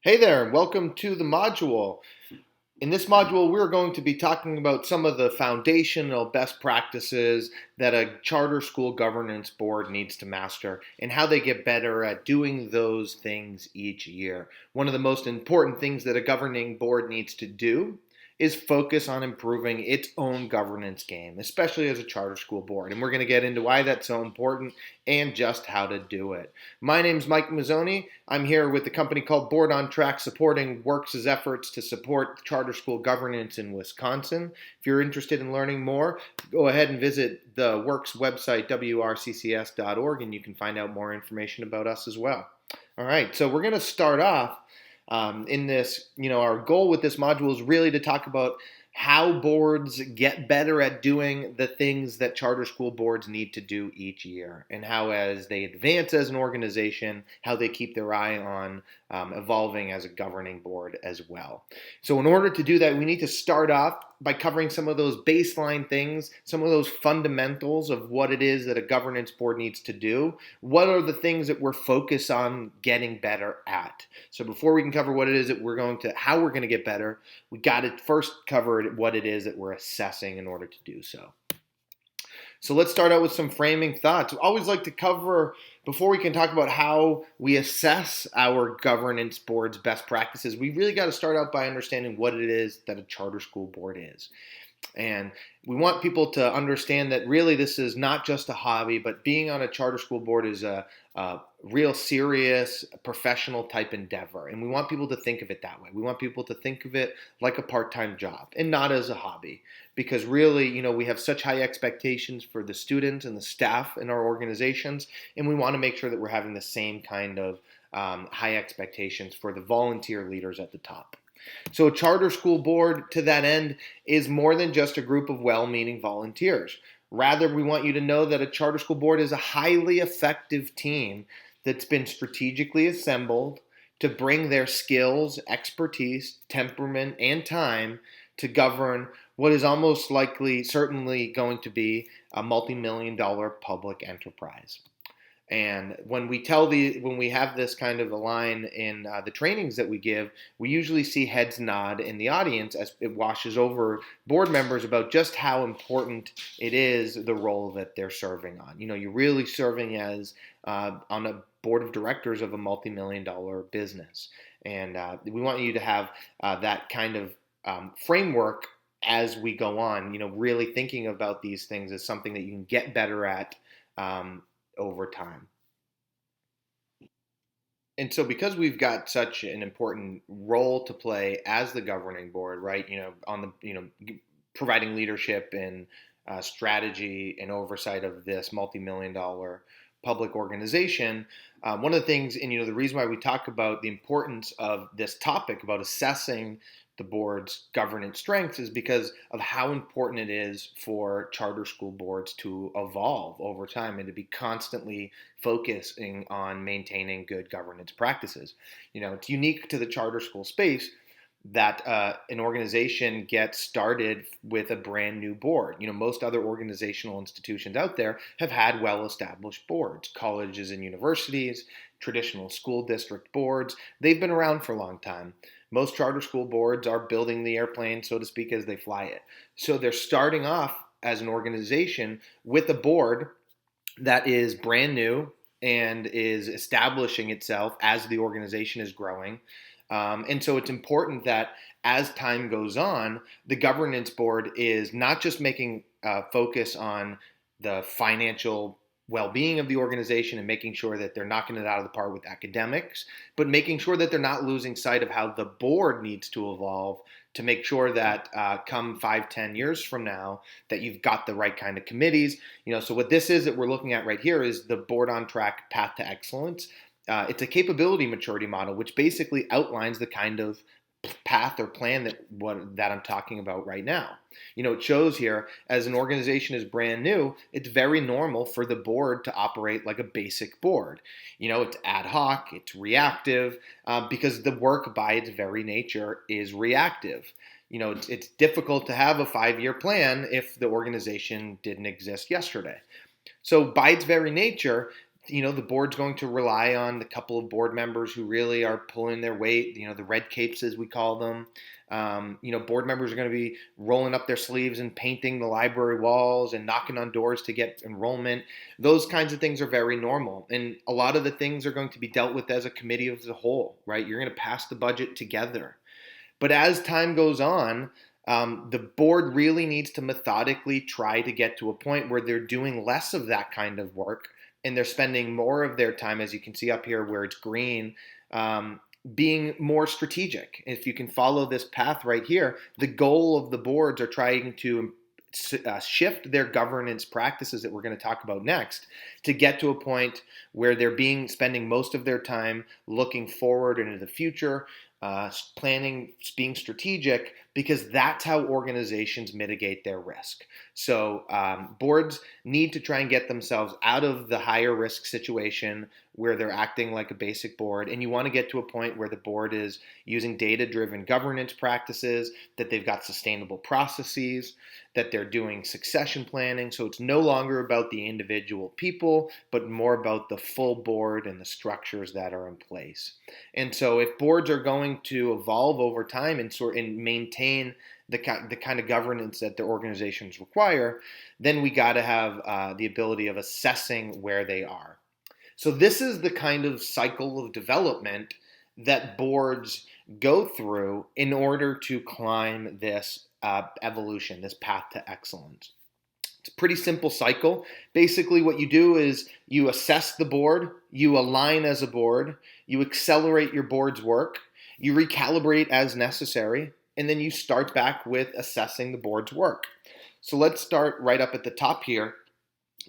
Hey there, and welcome to the module. In this module, we're going to be talking about some of the foundational best practices that a charter school governance board needs to master and how they get better at doing those things each year. One of the most important things that a governing board needs to do is focus on improving its own governance game, especially as a charter school board. And we're going to get into why that's so important and just how to do it. My name's Mike Mazzoni. I'm here with the company called Board on Track, supporting WRCCS' efforts to support charter school governance in Wisconsin. If you're interested in learning more, go ahead and visit the WRCCS website, WRCCS.org, and you can find out more information about us as well. All right, so we're going to start off in this, our goal with this module is really to talk about how boards get better at doing the things that charter school boards need to do each year, and how, as they advance as an organization, how they keep their eye on evolving as a governing board as well. So in order to do that, we need to start off by covering some of those baseline things, some of those fundamentals of what it is that a governance board needs to do. What are the things that we're focused on getting better at? So before we can cover what it is that how we're going to get better, we got to first cover what it is that we're assessing in order to do so. So let's start out with some framing thoughts. I always like to cover, before we can talk about how we assess our governance board's best practices, we really got to start out by understanding what it is that a charter school board is. And we want people to understand that really this is not just a hobby, but being on a charter school board is a real serious professional type endeavor. And we want people to think of it that way. We want people to think of it like a part-time job and not as a hobby. Because really, we have such high expectations for the students and the staff in our organizations, and we want to make sure that we're having the same kind of high expectations for the volunteer leaders at the top. So a charter school board, to that end, is more than just a group of well-meaning volunteers. Rather, we want you to know that a charter school board is a highly effective team that's been strategically assembled to bring their skills, expertise, temperament, and time to govern what is almost likely, certainly going to be a multi-million-dollar public enterprise. And when we have this kind of a line in the trainings that we give, we usually see heads nod in the audience as it washes over board members about just how important it is, the role that they're serving on. You're really serving as on a board of directors of a multi-million-dollar business. And we want you to have that kind of framework as we go on, really thinking about these things as something that you can get better at over time. And so because we've got such an important role to play as the governing board, right, on the, providing leadership and strategy and oversight of this multi-million dollar public organization, one of the things, and the reason why we talk about the importance of this topic about assessing the board's governance strengths is because of how important it is for charter school boards to evolve over time and to be constantly focusing on maintaining good governance practices. It's unique to the charter school space that an organization gets started with a brand new board. Most other organizational institutions out there have had well-established boards, colleges and universities, traditional school district boards. They've been around for a long time. Most charter school boards are building the airplane, so to speak, as they fly it. So they're starting off as an organization with a board that is brand new and is establishing itself as the organization is growing. And so it's important that as time goes on, the governance board is not just making focus on the financial well-being of the organization and making sure that they're knocking it out of the park with academics, but making sure that they're not losing sight of how the board needs to evolve to make sure that come 5-10 years from now that you've got the right kind of committees. So what this is that we're looking at right here is the Board on Track Path to Excellence. It's a capability maturity model, which basically outlines the kind of path or plan that I'm talking about right now. It shows here, as an organization is brand new, it's very normal for the board to operate like a basic board. It's ad hoc, it's reactive, because the work by its very nature is reactive. It's difficult to have a 5-year plan if the organization didn't exist yesterday. So by its very nature, The board's going to rely on the couple of board members who really are pulling their weight, the red capes as we call them. Board members are going to be rolling up their sleeves and painting the library walls and knocking on doors to get enrollment. Those kinds of things are very normal. And a lot of the things are going to be dealt with as a committee as a whole, right? You're going to pass the budget together. But as time goes on, the board really needs to methodically try to get to a point where they're doing less of that kind of work and they're spending more of their time, as you can see up here where it's green, being more strategic. If you can follow this path right here, the goal of the boards are trying to shift their governance practices that we're going to talk about next to get to a point where they're spending most of their time looking forward into the future, planning, being strategic, because that's how organizations mitigate their risk. So boards need to try and get themselves out of the higher risk situation where they're acting like a basic board, and you want to get to a point where the board is using data-driven governance practices, that they've got sustainable processes, that they're doing succession planning, so it's no longer about the individual people, but more about the full board and the structures that are in place. And so if boards are going to evolve over time and maintain the kind of governance that their organizations require, then we got to have the ability of assessing where they are. So this is the kind of cycle of development that boards go through in order to climb this evolution, this path to excellence. It's a pretty simple cycle. Basically, what you do is you assess the board, you align as a board, you accelerate your board's work, you recalibrate as necessary, and then you start back with assessing the board's work. So let's start right up at the top here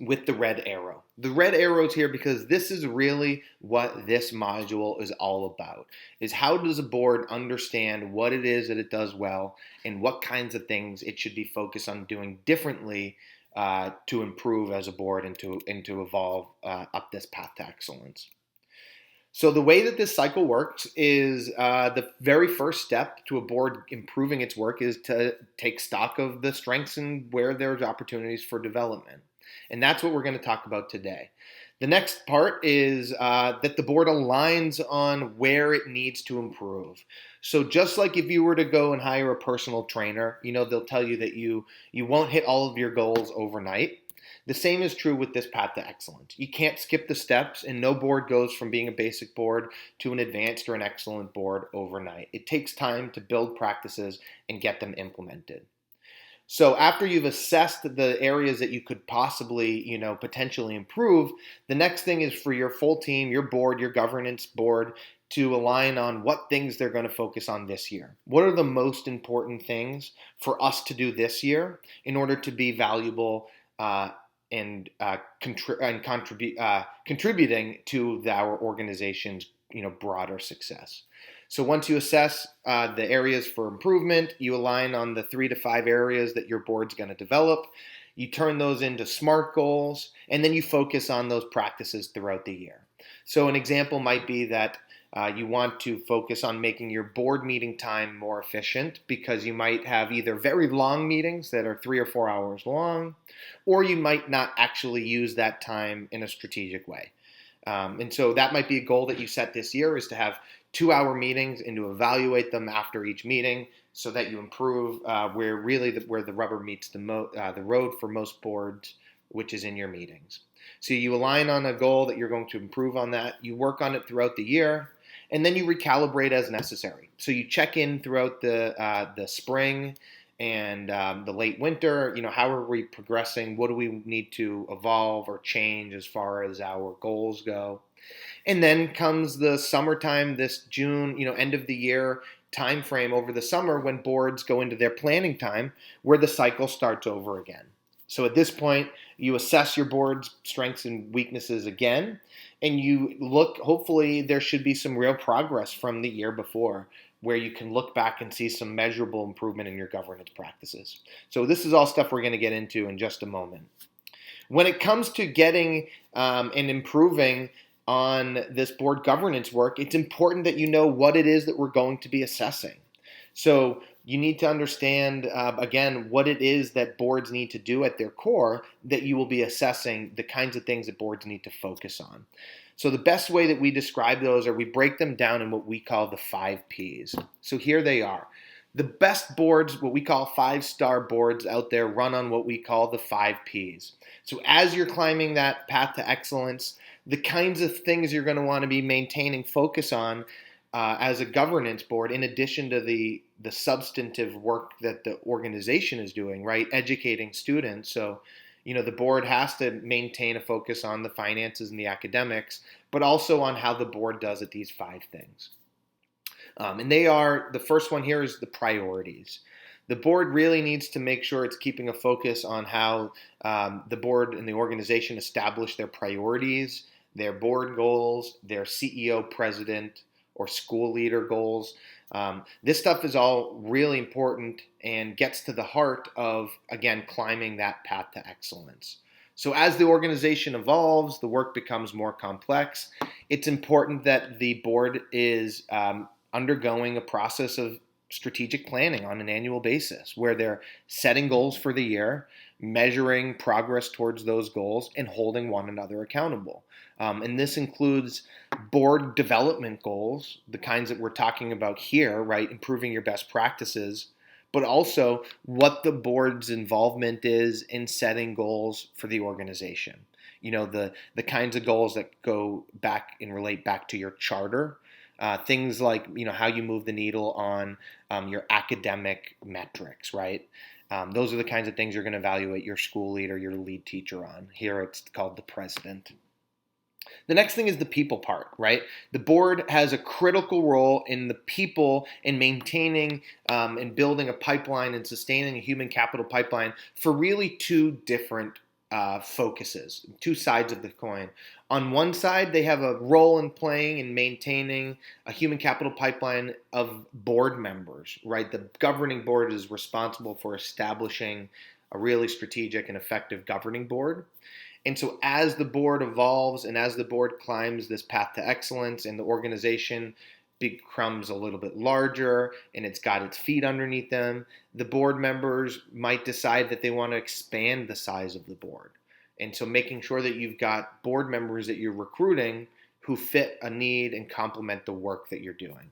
with the red arrow. The red arrow is here because this is really what this module is all about, is how does a board understand what it is that it does well and what kinds of things it should be focused on doing differently to improve as a board and to evolve up this path to excellence. So the way that this cycle works is the very first step to a board improving its work is to take stock of the strengths and where there's opportunities for development. And that's what we're going to talk about today. The next part is that the board aligns on where it needs to improve. So just like if you were to go and hire a personal trainer, they'll tell you that you won't hit all of your goals overnight. The same is true with this path to excellence. You can't skip the steps, and no board goes from being a basic board to an advanced or an excellent board overnight. It takes time to build practices and get them implemented. So after you've assessed the areas that you could possibly, potentially improve, the next thing is for your full team, your board, your governance board, to align on what things they're going to focus on this year. What are the most important things for us to do this year in order to be valuable and contributing to our organization's broader success. So once you assess the areas for improvement, you align on the 3 to 5 areas that your board's going to develop. You turn those into SMART goals, and then you focus on those practices throughout the year. So an example might be that you want to focus on making your board meeting time more efficient, because you might have either very long meetings that are 3 or 4 hours long, or you might not actually use that time in a strategic way. And so that might be a goal that you set this year, is to have 2-hour meetings and to evaluate them after each meeting so that you improve where the rubber meets the road for most boards, which is in your meetings. So you align on a goal that you're going to improve on that. You work on it throughout the year, and then you recalibrate as necessary. So you check in throughout the spring and the late winter. How are we progressing? What do we need to evolve or change as far as our goals go? And then comes the summertime, this June, end of the year time frame over the summer, when boards go into their planning time, where the cycle starts over again. So at this point, you assess your board's strengths and weaknesses again, and you look, hopefully there should be some real progress from the year before, where you can look back and see some measurable improvement in your governance practices. So this is all stuff we're going to get into in just a moment. When it comes to getting and improving on this board governance work, it's important that you know what it is that we're going to be assessing. So You need to understand, again, what it is that boards need to do at their core, that you will be assessing the kinds of things that boards need to focus on. So the best way that we describe those are we break them down in what we call the 5 Ps. So here they are. The best boards, what we call 5-star boards out there, run on what we call the 5 Ps. So as you're climbing that path to excellence, the kinds of things you're going to want to be maintaining focus on as a governance board, in addition to the substantive work that the organization is doing, right? Educating students. So, the board has to maintain a focus on the finances and the academics, but also on how the board does at these 5 things. And they are, the first one here is the priorities. The board really needs to make sure it's keeping a focus on how the board and the organization establish their priorities, their board goals, their CEO, president, or school leader goals. This stuff is all really important and gets to the heart of, again, climbing that path to excellence. So as the organization evolves, the work becomes more complex. It's important that the board is undergoing a process of strategic planning on an annual basis, where they're setting goals for the year, measuring progress towards those goals, and holding one another accountable. And this includes board development goals, the kinds that we're talking about here, right? Improving your best practices, but also what the board's involvement is in setting goals for the organization. The kinds of goals that go back and relate back to your charter. Things like, how you move the needle on your academic metrics, right? Those are the kinds of things you're going to evaluate your school leader, your lead teacher on. Here it's called the president. The next thing is the people part, right? The board has a critical role in the people in maintaining and building a pipeline and sustaining a human capital pipeline for really 2 different focuses, 2 sides of the coin. On one side, they have a role in playing and maintaining a human capital pipeline of board members, right? The governing board is responsible for establishing a really strategic and effective governing board. And so as the board evolves and as the board climbs this path to excellence and the organization becomes a little bit larger and it's got its feet underneath them, the board members might decide that they want to expand the size of the board. And so making sure that you've got board members that you're recruiting who fit a need and complement the work that you're doing.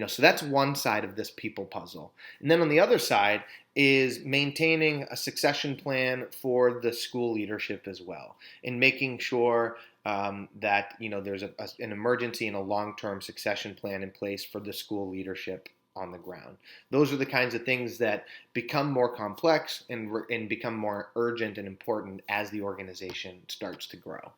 So that's one side of this people puzzle. And then on the other side is maintaining a succession plan for the school leadership as well, and making sure that there's an emergency and a long-term succession plan in place for the school leadership on the ground. Those are the kinds of things that become more complex and become more urgent and important as the organization starts to grow.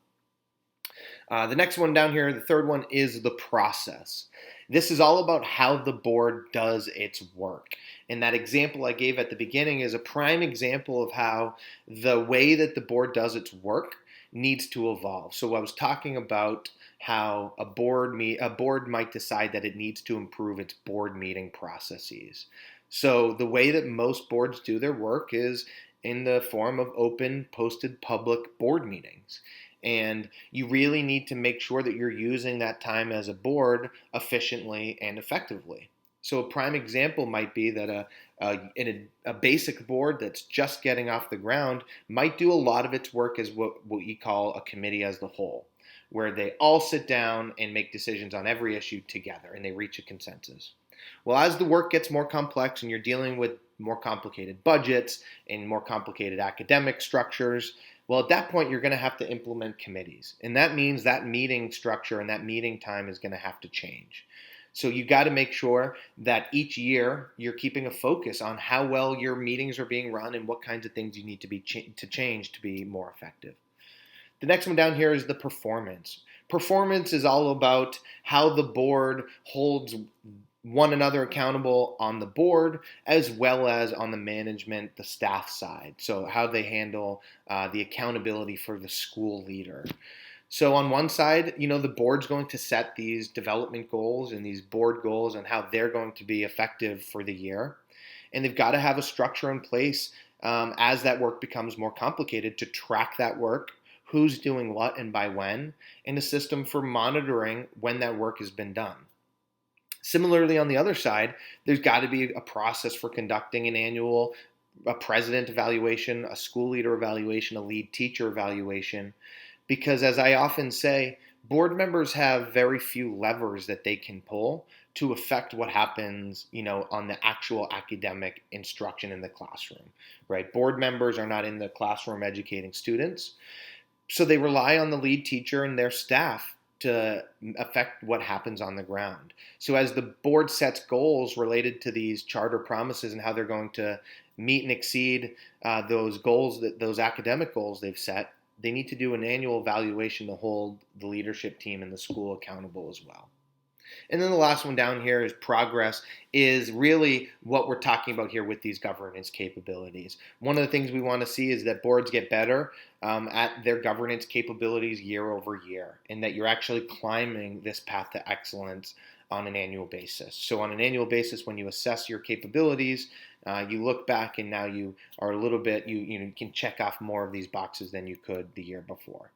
The next one down here, the third one, is the process. This is all about how the board does its work. And that example I gave at the beginning is a prime example of how the way that the board does its work needs to evolve. So I was talking about how a board might decide that it needs to improve its board meeting processes. So the way that most boards do their work is in the form of open, posted public board meetings. And you really need to make sure that you're using that time as a board efficiently and effectively. So a prime example might be that a basic board that's just getting off the ground might do a lot of its work as what we call a committee as the whole, where they all sit down and make decisions on every issue together and they reach a consensus. Well, as the work gets more complex and you're dealing with more complicated budgets and more complicated academic structures, well, at that point, you're going to have to implement committees. And that means that meeting structure and that meeting time is going to have to change. So you got to make sure that each year you're keeping a focus on how well your meetings are being run and what kinds of things you need to change to be more effective. The next one down here is the performance. Performance is all about how the board holds one another accountable on the board as well as on the management, the staff side. So how they handle the accountability for the school leader. So on one side, the board's going to set these development goals and these board goals and how they're going to be effective for the year. And they've got to have a structure in place as that work becomes more complicated to track that work, who's doing what and by when, and a system for monitoring when that work has been done. Similarly, on the other side, there's got to be a process for conducting an annual a president evaluation, a school leader evaluation, a lead teacher evaluation, because as I often say, board members have very few levers that they can pull to affect what happens, on the actual academic instruction in the classroom, right? Board members are not in the classroom educating students, so they rely on the lead teacher and their staff to affect what happens on the ground. So as the board sets goals related to these charter promises and how they're going to meet and exceed those goals, those academic goals they've set, they need to do an annual evaluation to hold the leadership team and the school accountable as well. And then the last one down here is progress, is really what we're talking about here with these governance capabilities. One of the things we want to see is that boards get better at their governance capabilities year over year, and that you're actually climbing this path to excellence on an annual basis. So on an annual basis, when you assess your capabilities, you look back and now you are a little bit, you can check off more of these boxes than you could the year before.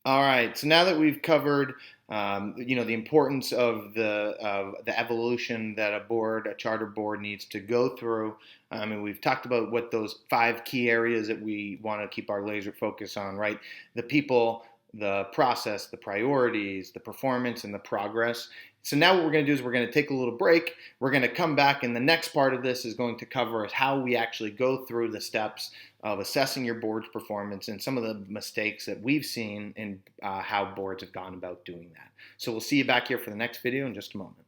All right. So now that we've covered, the importance of the evolution that a charter board needs to go through, and we've talked about what those 5 key areas that we want to keep our laser focus on, right? The people, the process, the priorities, the performance, and the progress. So now what we're going to do is we're going to take a little break. We're going to come back, and the next part of this is going to cover how we actually go through the steps of assessing your board's performance and some of the mistakes that we've seen in how boards have gone about doing that. So we'll see you back here for the next video in just a moment.